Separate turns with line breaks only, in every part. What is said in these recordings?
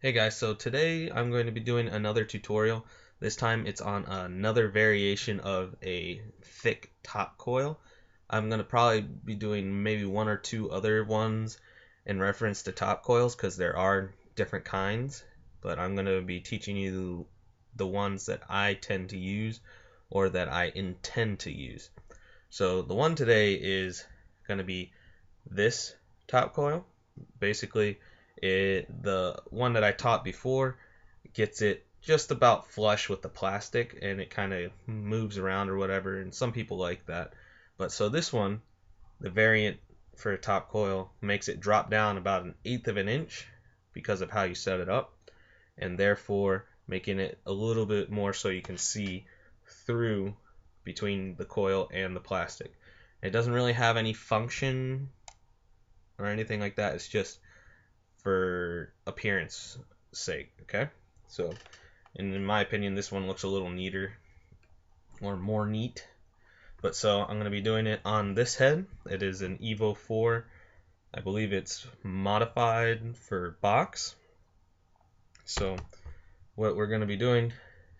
Hey guys, so today I'm going to be doing another tutorial. This time it's on another variation of a thick top coil. I'm going to probably be doing maybe one or two other ones in reference to top coils because there are different kinds, but I'm going to be teaching you the ones that I tend to use or that I intend to use. So the one today is going to be this top coil. Basically, the one that I taught before gets it just about flush with the plastic and it kind of moves around or whatever, and some people like that. But so this one, the variant for a top coil, makes it drop down about an eighth of an inch because of how you set it up, and therefore making it a little bit more so you can see through between the coil and the plastic. It doesn't really have any function or anything like that. It's just for appearance sake, okay? So, and in my opinion, this one looks a little neater or more neat. But so I'm going to be doing it on this head. It is an Evo 4. I believe it's modified for box. So what we're going to be doing,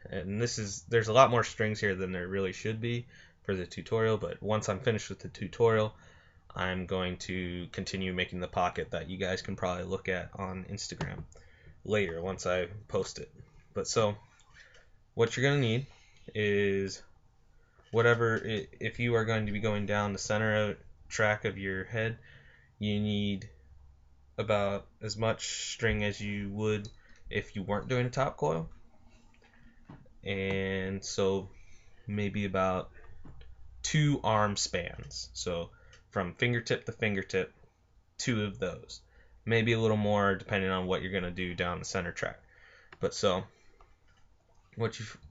and there's a lot more strings here than there really should be for the tutorial, but once I'm finished with the tutorial, I'm going to continue making the pocket that you guys can probably look at on Instagram later once I post it. But so what you're going to need is if you are going to be going down the center track of your head, you need about as much string as you would if you weren't doing a top coil. And so maybe about 2 arm spans. So from fingertip to fingertip, 2 of those. Maybe a little more depending on what you're going to do down the center track. But so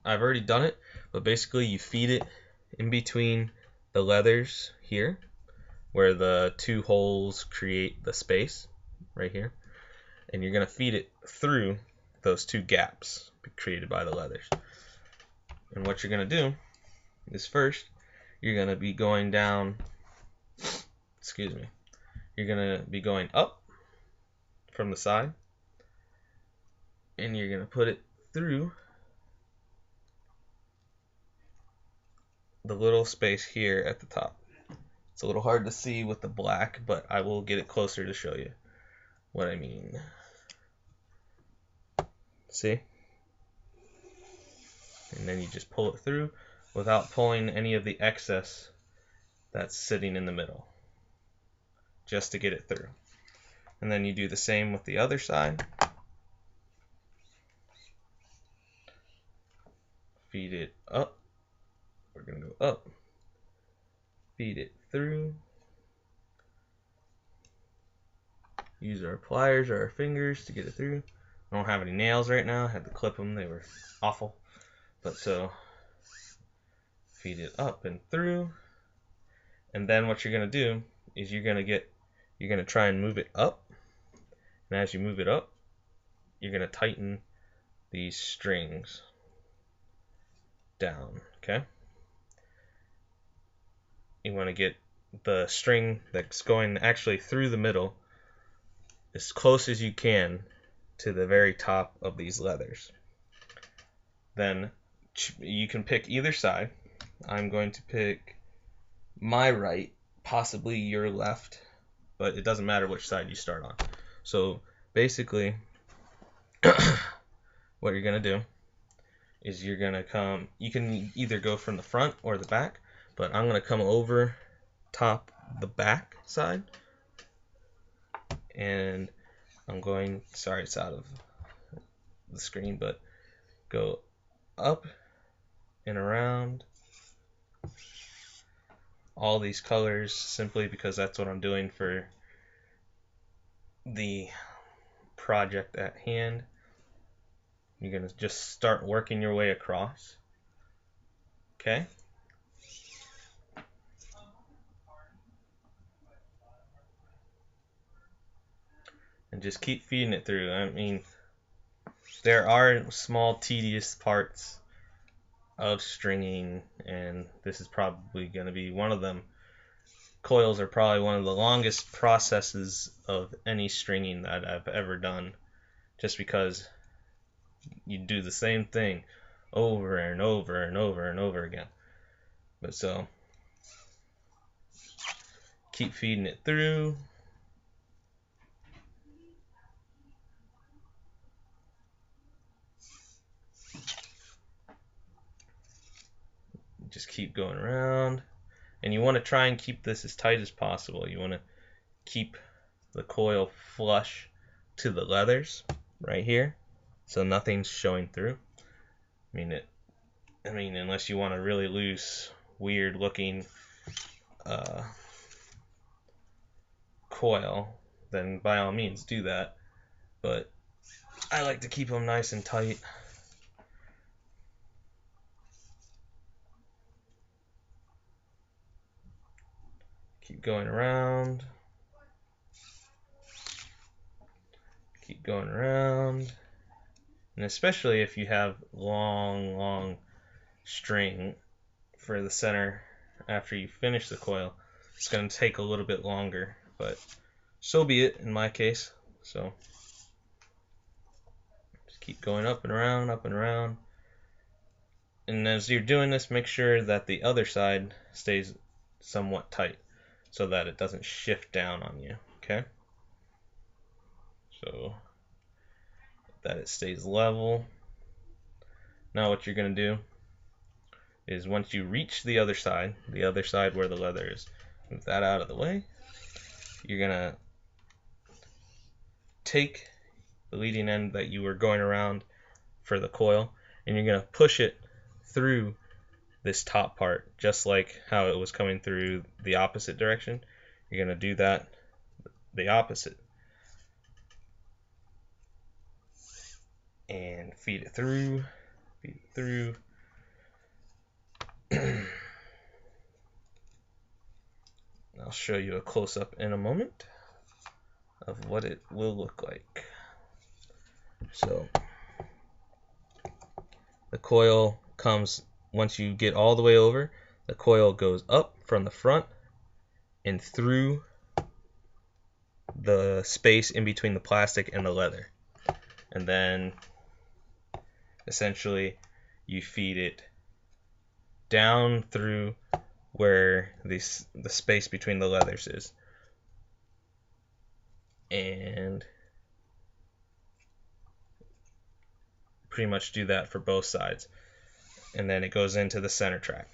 I've already done it, but basically you feed it in between the leathers here where the 2 holes create the space right here, and you're going to feed it through those 2 gaps created by the leathers. And what you're going to do is first you're going to be going down, you're going to be going up from the side, and you're going to put it through the little space here at the top. It's a little hard to see with the black, but I will get it closer to show you what I mean. See? And then you just pull it through without pulling any of the excess that's sitting in the middle, just to get it through. And then you do the same with the other side. Feed it up. We're going to go up. Feed it through. Use our pliers or our fingers to get it through. I don't have any nails right now. I had to clip them. They were awful. But so feed it up and through. And then what you're going to do is you're going to try and move it up. And as you move it up, you're going to tighten these strings down, okay? You want to get the string that's going actually through the middle as close as you can to the very top of these leathers. Then you can pick either side. I'm going to pick my right, possibly your left, but it doesn't matter which side you start on. So basically what you're going to do is you're going to come, you can either go from the front or the back, but I'm going to come over top the back side, and I'm going, sorry it's out of the screen, but go up and around all these colors simply because that's what I'm doing for the project at hand. You're going to just start working your way across. Okay? And just keep feeding it through. I mean, there are small tedious parts of stringing, and this is probably going to be one of them. Coils are probably one of the longest processes of any stringing that I've ever done. just because you do the same thing over and over and over and over again. But so keep feeding it through. Just keep going around. And you want to try and keep this as tight as possible. You want to keep the coil flush to the leathers right here, so nothing's showing through. I mean, unless you want a really loose, weird looking coil, then by all means do that. But I like to keep them nice and tight. Keep going around. Keep going around. And especially if you have long string for the center after you finish the coil, it's going to take a little bit longer, but so be it in my case. So just keep going up and around, up and around. And as you're doing this, make sure that the other side stays somewhat tight so that it doesn't shift down on you, okay? So that it stays level. Now what you're going to do is once you reach the other side where the leather is, move that out of the way. You're going to take the leading end that you were going around for the coil, and you're going to push it through this top part, just like how it was coming through the opposite direction. You're going to do that the opposite. And feed it through, feed it through. I'll show you a close-up in a moment of what it will look like. So the coil comes, once you get all the way over, the coil goes up from the front and through the space in between the plastic and the leather. And then essentially you feed it down through where the space between the leathers is, and pretty much do that for both sides, and then it goes into the center track.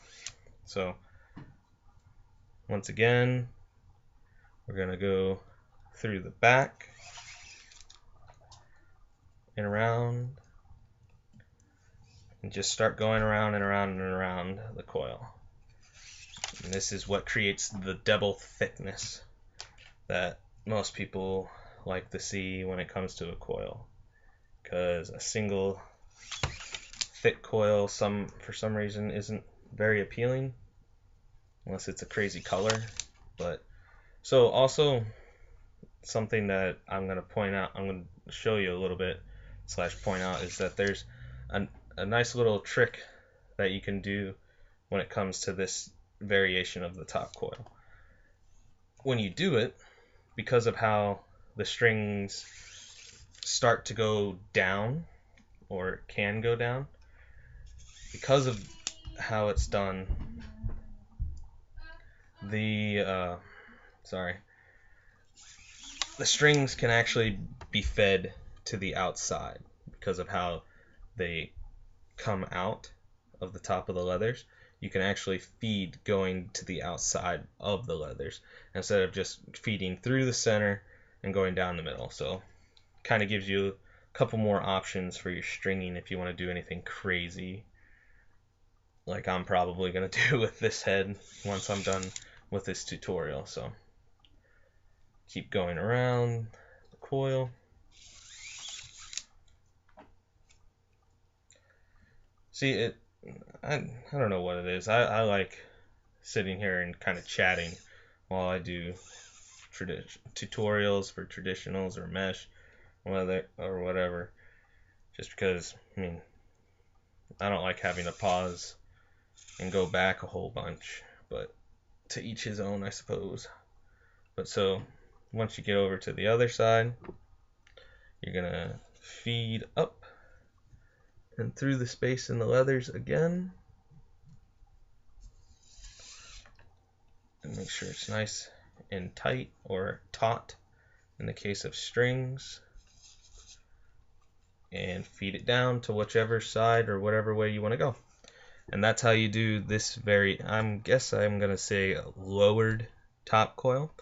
So once again, we're going to go through the back and around, and just start going around and around and around the coil. And this is what creates the double thickness that most people like to see when it comes to a coil, because a single thick coil for some reason isn't very appealing unless it's a crazy color. But so also something that I'm going to point out, I'm going to show you a little bit / point out, is that there's a nice little trick that you can do when it comes to this variation of the top coil. When you do it, because of how the strings start to go down, or can go down, because of how it's done, the strings can actually be fed to the outside because of how they come out of the top of the leathers. You can actually feed going to the outside of the leathers instead of just feeding through the center and going down the middle. So kind of gives you a couple more options for your stringing if you want to do anything crazy, like I'm probably going to do with this head once I'm done with this tutorial. So keep going around the coil. See, I don't know what it is. I like sitting here and kind of chatting while I do tutorials for traditionals or mesh, or whatever. Just because, I mean, I don't like having to pause and go back a whole bunch, but to each his own, I suppose. But so once you get over to the other side, you're gonna feed up and through the space in the leathers again, and make sure it's nice and tight, or taut in the case of strings, and feed it down to whichever side or whatever way you want to go. And that's how you do this I'm gonna say lowered top coil.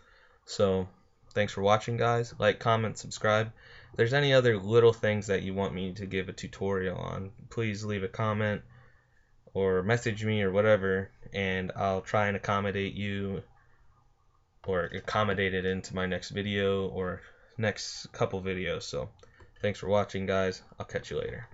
So thanks for watching, guys. Like, comment, subscribe. If there's any other little things that you want me to give a tutorial on, please leave a comment or message me or whatever, and I'll try and accommodate you, or accommodate it into my next video or next couple videos. So thanks for watching, guys. I'll catch you later.